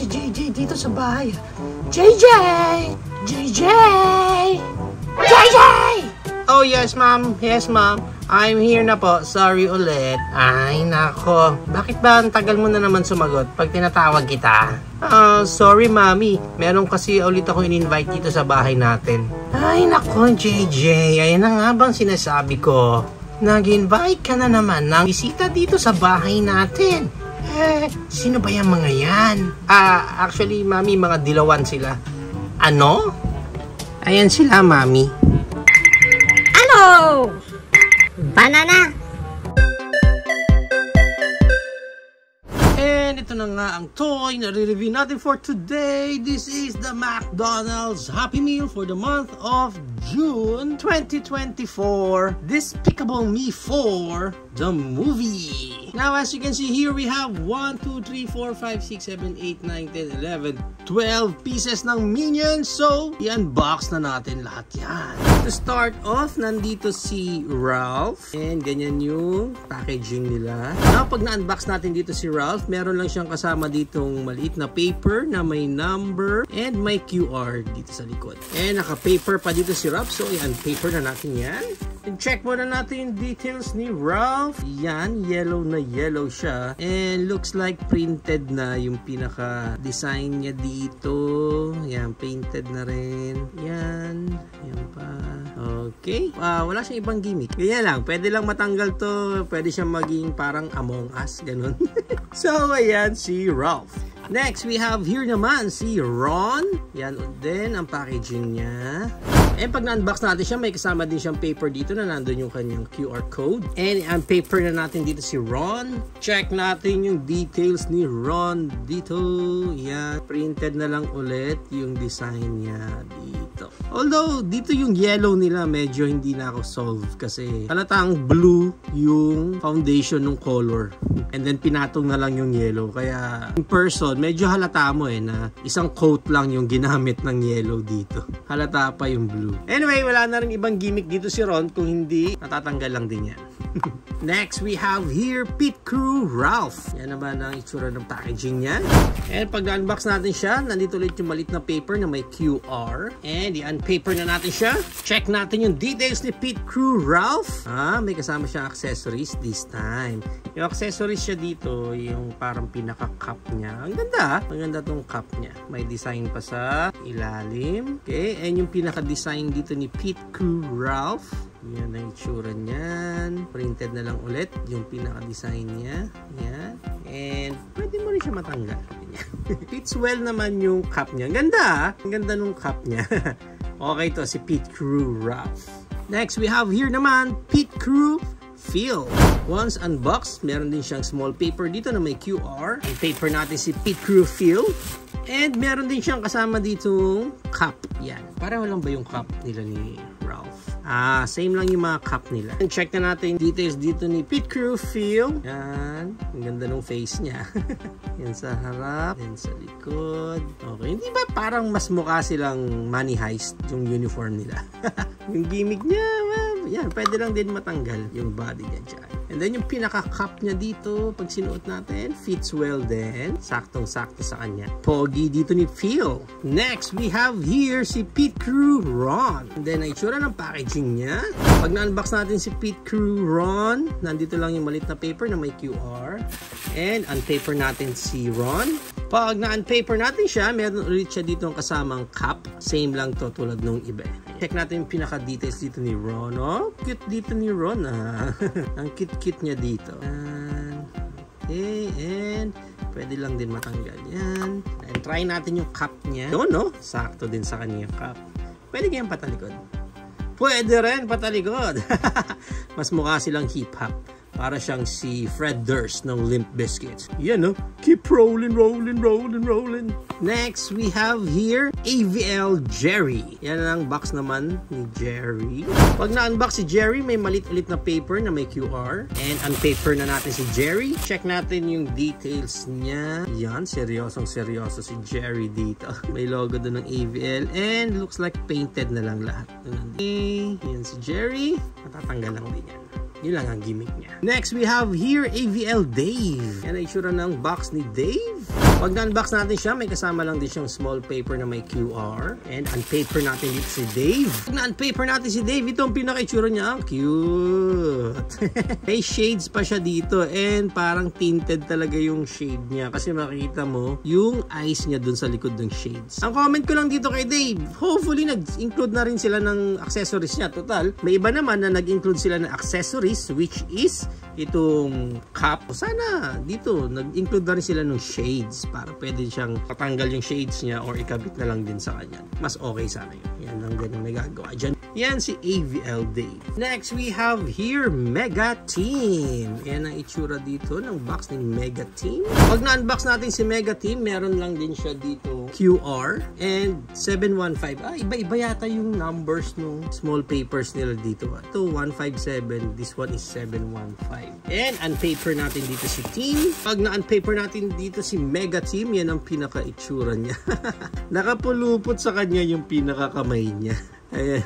si JJ dito sa bahay. JJ! JJ! JJ! Oh, yes, ma'am. Yes, ma'am. I'm here na po. Sorry ulit. Ay, nako. Bakit ba ang tagal mo na naman sumagot pag tinatawag kita? Sorry, mami. Meron kasi ulit ako in-invite dito sa bahay natin. Ay, nako, JJ. Ayan na nga bang sinasabi ko? Nag-invite ka na naman ng bisita dito sa bahay natin. Sino ba yung mga yan? Actually, mami, mga dilawan sila. Ano? Ayan sila, mami. Ano? Banana. And ito na nga ang toy na re-review natin for today. This is the McDonald's Happy Meal for the month of June 2024. Despicable Me 4, the movie. Now, as you can see here, we have 1, 2, 3, 4, 5, 6, 7, 8, 9, 10, 11, 12 pieces ng Minions. So, i-unbox na natin lahat yan. To start off, nandito si Ralph. And ganyan yung packaging nila. Now, pag na-unbox natin dito si Ralph, meron lang siyang kasama ditong maliit na paper na may number and may QR dito sa likod. And naka-paper pa dito si Ralph. So, i-unpaper na natin yan. And check muna natin yung details ni Ralph. Yan, yellow na yellow siya. And looks like printed na yung pinaka-design niya dito. Yan, painted na rin. Yan. Yan pa. Okay. Wala siyang ibang gimmick. Ganyan lang. Pwede lang matanggal to. Pwede siyang maging parang Among Us. Ganun. So, ayan si Ralph. Next, we have here naman si Ron. Yan din ang packaging niya. And pag na-unbox natin siya, may kasama din siyang paper dito na nandun yung kanyang QR code. And ang paper na natin dito si Ron. Check natin yung details ni Ron dito. Yan. Printed na lang ulit yung design niya dito. Although, dito yung yellow nila medyo hindi na ako solve kasi halatang blue yung foundation ng color. And then pinatong na lang yung yellow. Kaya in person, medyo halata mo na isang coat lang yung ginamit ng yellow dito. Halata pa yung blue. Anyway, wala na rin ibang gimmick dito si Ron. Kung hindi, natatanggal lang din yan. Next, we have here Pit Crew Ralph. Yan naman ang itsura ng packaging niya. And pag na-unbox natin siya, nandito ulit yung malit na paper na may QR. And i-unpaper na natin siya. Check natin yung details ni Pit Crew Ralph. May kasama siyang accessories this time. Yung accessories siya dito, yung parang pinaka-cup niya. Ang ganda. Ang ganda tong cup niya. May design pa sa ilalim. Okay, and yung pinaka-design dito ni Pit Crew Ralph. Yan ang itsura niyan. Printed na lang ulit yung pinaka-design niya. Yan. And pwede mo rin siya matanggal. Fits well naman yung cup niya. Ang ganda. Ang ganda nung cup niya. Okay to si Pit Crew Ralph. Next, we have here naman Pit Crew Phil. Once unboxed, meron din siyang small paper dito na may QR. Ang paper natin si Pit Crew Phil. And meron din siyang kasama ditong cup. Yan. Pareho lang ba yung cup nila ni Ralph? Same lang yung mga cup nila. And check na natin details dito ni Pit Crew Phil. Yan. Ang ganda ng face niya. Yan sa harap. Yan sa likod. Okay. Hindi ba parang mas mukha silang Money Heist yung uniform nila? Yung gimmick niya, yan. Pwede lang din matanggal yung body niya dyan. And then yung pinaka-cup niya dito, pag sinuot natin, fits well din. Saktong-sakto sa kanya. Pogi dito ni Phil. Next, we have here si Pit Crew Ron. And then, ang itsura ng packaging niya. Pag na-unbox natin si Pit Crew Ron, nandito lang yung malit na paper na may QR. And unpaper natin si Ron. Pag na-unpaper natin siya, meron ulit siya dito ang kasamang cup. Same lang to tulad nung iba. Check natin yung pinaka-details dito ni Ron. Oh, cute dito ni Ron. Ang cute niya dito. Okay, and pwede lang din matanggal yan. And try natin yung cup niya. No? Sakto din sa kanya cup. Pwede kayang patalikod. Pwede rin patalikod. Mas mukha silang hip-hop. Para siyang si Fred Durst ng Limp Bizkit. Yan, no? Keep rolling, rolling, rolling, rolling. Next, we have here AVL Jerry. Yan ang box naman ni Jerry. Pag na-unbox si Jerry, may malit-ulit na paper na may QR. And unpaper na natin si Jerry. Check natin yung details niya. Yan, seryosong-seryoso si Jerry dito. May logo doon ng AVL. And looks like painted na lang lahat. Okay, yan si Jerry. Matatanggal lang din yan. Yun lang ang gimmick niya. Next, we have here AVL Dave. Yan ang itsura ng box ni Dave. Pag na-unbox natin siya, may kasama lang din siyang small paper na may QR. And unpaper natin dito si Dave. Pag na-unpaper natin si Dave, ito ang pinaka-itsura niya. Ang cute! May shades pa siya dito and parang tinted talaga yung shade niya. Kasi makikita mo yung eyes niya dun sa likod ng shades. Ang comment ko lang dito kay Dave, hopefully nag-include na rin sila ng accessories niya. Total, may iba naman na nag-include sila ng accessories which is itong cap. Sana dito nag-include na rin sila ng shades para pwede siyang patanggal yung shades niya or ikabit na lang din sa kanya. Mas okay sana yun. Yan lang din ang may gagawa dyan. Yan si AVL Dave. Next, we have here Mega Team. Yan ang itsura dito ng box ni Mega Team. Pag na-unbox natin si Mega Team, meron lang din siya dito QR and 715. Iba-iba yata yung numbers ng small papers nila dito. Ito 157, this one is 715. And unpaper natin dito si Team. Pag na-unpaper natin dito si Mega Team, yan ang pinaka-itsura niya. Nakapulupot sa kanya yung pinaka-kamay niya. Ayan.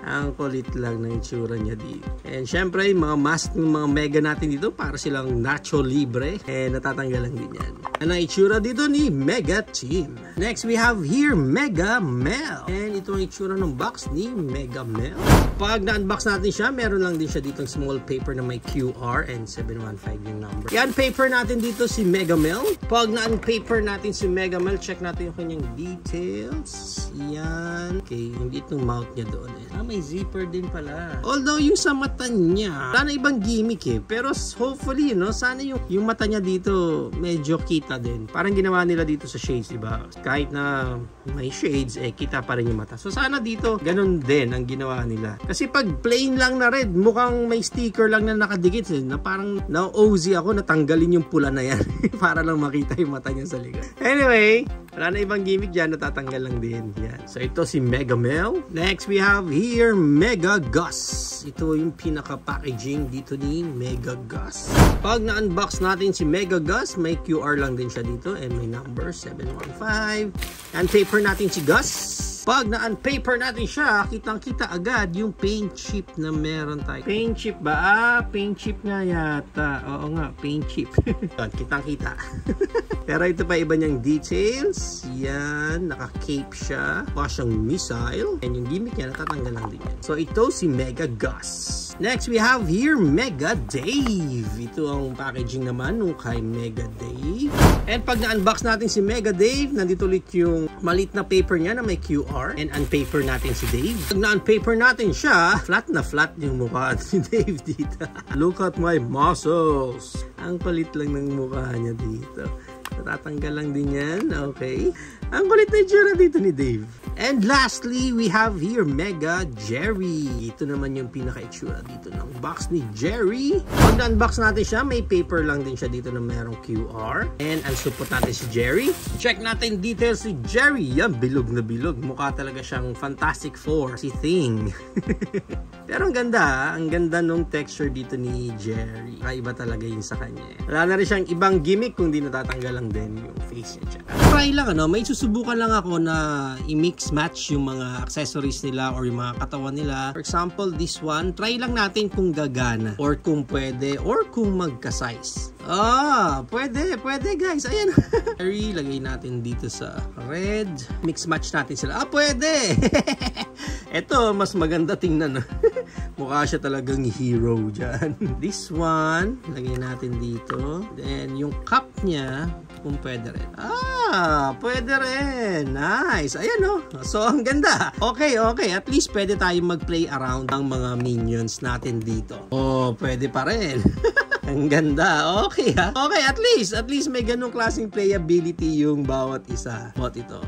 Ang kulit lang ng itsura niya dito. And syempre, mga mask ng mga Mega natin dito para silang Nacho Libre. And natatanggal lang din yan. Ano ang itsura dito ni Mega Team. Next, we have here Mega Mel. And ito ang itsura ng box ni Mega Mel. Pag na-unbox natin siya, meron lang din siya dito ng small paper na may QR and 715 yung number. Yan, paper natin dito si Mega Mel. Pag na-unpaper natin si Mega Mel, check natin yung kanyang details. Yan. Okay, hindi itong mouth niya doon. May zipper din pala. Although yung sa mata niya, sana ibang gimmick eh. Pero hopefully, no, sana yung mata niya dito medyo kita din. Parang ginawa nila dito sa shades, diba? Kahit na may shades, kita pa rin yung mata. So sana dito, ganun din ang ginawa nila. Kasi pag plain lang na red, mukhang may sticker lang na nakadikit na parang na-OZ ako, natanggalin yung pula na yan. Para lang makita yung mata niya sa likod. Anyway, wala na ibang gimmick dyan, natatanggal lang din. Yan. So ito si Mega Mel. Next we have here Mega Gus. Ito yung pinaka-packaging dito ni Mega Gus. Pag na-unbox natin si Mega Gus, may QR lang din siya dito and may number 715. And paper natin si Gus. Pag na-unpaper natin siya, kitang-kita agad yung paint chip na meron tayo. Paint chip ba? Paint chip nga yata. Oo nga, paint chip. Kitang-kita. Pero ito pa iba niyang details. Yan, naka-cape siya. Mukha siyang missile. And yung gimmick niya, natatanggal lang din yan. So ito si Mega Gus. Next, we have here Mega Dave. Ito ang packaging naman nung kay Mega Dave. And pag na-unbox natin si Mega Dave, nandito ulit yung maliit na paper niya na may QR. And unpaper natin si Dave. Pag na-unpaper natin siya, flat na flat yung mukha ni Dave dito. Look at my muscles. Ang kulit lang ng mukha niya dito. Natatanggal lang din yan. Okay. Ang kulit na itsura dito ni Dave. And lastly, we have here Mega Jerry. Ito naman yung pinaka-itsura dito ng box ni Jerry. Pag na-unbox natin siya, may paper lang din siya dito na merong QR. And ang support natin si Jerry. Check natin details si Jerry. Yan, bilog na bilog. Mukha talaga siyang Fantastic Four. Si Thing. Pero ang ganda. Ang ganda nung texture dito ni Jerry. Kakaiba talaga yun sa kanya. Wala na rin siyang ibang gimmick kung di natatanggal lang din yung face niya. Try lang, may susubukan lang ako na i-mix match yung mga accessories nila or yung mga katawan nila. For example, this one, try lang natin kung gagana or kung pwede or kung magka-size. Pwede guys. Ayan. Lagay natin dito sa red. Mix match natin sila. Pwede. Ito, mas maganda tingnan. Mukha siya talagang hero dyan. This one, lagay natin dito. Then, yung cup niya, kung pwede rin. Pwede rin. Nice. Ayan So, ang ganda. Okay. At least pwede tayong mag-play around ang mga minions natin dito. Pwede pa rin. Ang ganda. Okay Okay, at least may ganung klaseng playability yung bawat isa. Ito.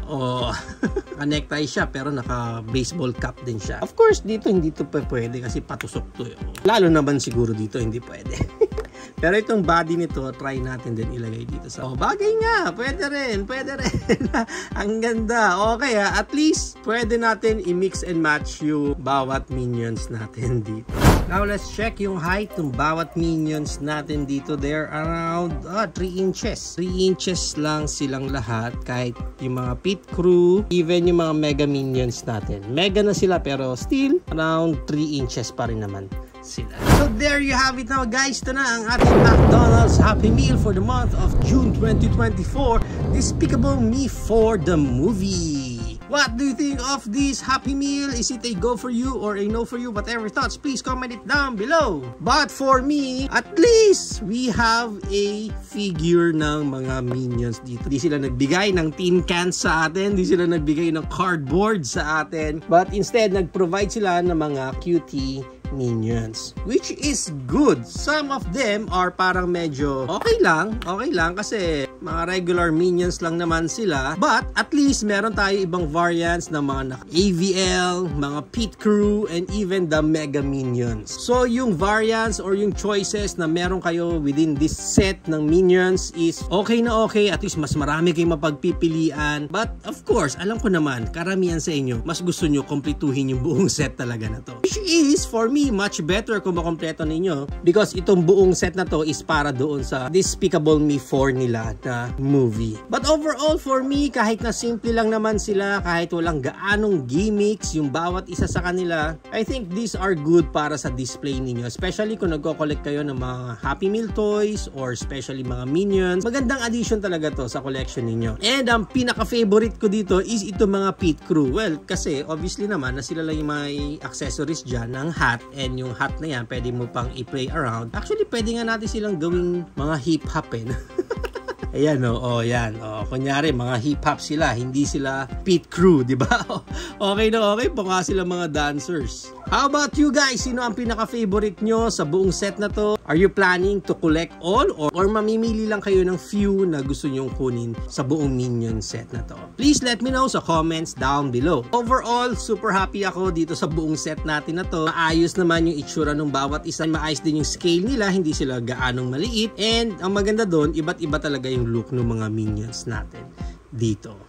Naka-necktie siya pero naka-baseball cap din siya. Of course, dito hindi to pwede kasi patusok to. Lalo naman siguro dito hindi pwede. Pero itong body nito, try natin din ilagay dito sa... bagay nga! Pwede rin! Ang ganda! Okay at least pwede natin i-mix and match yung bawat minions natin dito. Now let's check yung height ng bawat minions natin dito. They're around 3 inches. 3 inches lang silang lahat. Kahit yung mga pit crew, even yung mga mega minions natin. Mega na sila pero still around 3 inches pa rin naman. sila. So there you have it now guys. Ito na ang ating McDonald's Happy Meal for the month of June 2024. Despicable Me 4 the movie. What do you think of this Happy Meal? Is it a go for you or a no for you? Whatever thoughts, please comment it down below. But for me, at least we have a figure ng mga minions dito. Di sila nagbigay ng tin cans sa atin, di sila nagbigay ng cardboard sa atin, but instead nag-provide sila ng mga cutie minions, which is good. Some of them are parang medyo okay lang kasi mga regular minions lang naman sila, but at least meron tayo ibang variants ng mga AVL, mga Pit Crew, and even the Mega Minions. So yung variants or yung choices na meron kayo within this set ng minions is okay na okay, at least mas marami kayong mapagpipilian, but of course alam ko naman karamihan sa inyo mas gusto nyo kompletuhin yung buong set talaga na to, which is for me much better kung makompleto ninyo, because itong buong set na to is para doon sa Despicable Me 4 nila na movie. But overall for me, kahit na simple lang naman sila, kahit walang gaanong gimmicks yung bawat isa sa kanila, I think these are good para sa display ninyo, especially kung nagko-collect kayo ng mga Happy Meal toys or especially mga minions. Magandang addition talaga to sa collection ninyo. And ang pinaka-favorite ko dito is itong mga Pit Crew. Well, kasi obviously naman na sila lang yung mga accessories dyan ng hat, and yung hat na yan pwede mo pang i-play around. Actually pwede nga natin silang gawing mga hip-hop Ayan yan. Kunyari mga hip-hop sila, hindi sila Pit Crew, di ba? Okay na okay, baka sila mga dancers. How about you guys? Sino ang pinaka-favorite nyo sa buong set na to? Are you planning to collect all or mamimili lang kayo ng few na gusto nyong kunin sa buong minion set na to? Please let me know sa comments down below. Overall, super happy ako dito sa buong set natin na to. Maayos naman yung itsura ng bawat isa. Maayos din yung scale nila, hindi sila gaanong maliit. And ang maganda doon, iba't iba talaga yung look ng mga minions natin dito.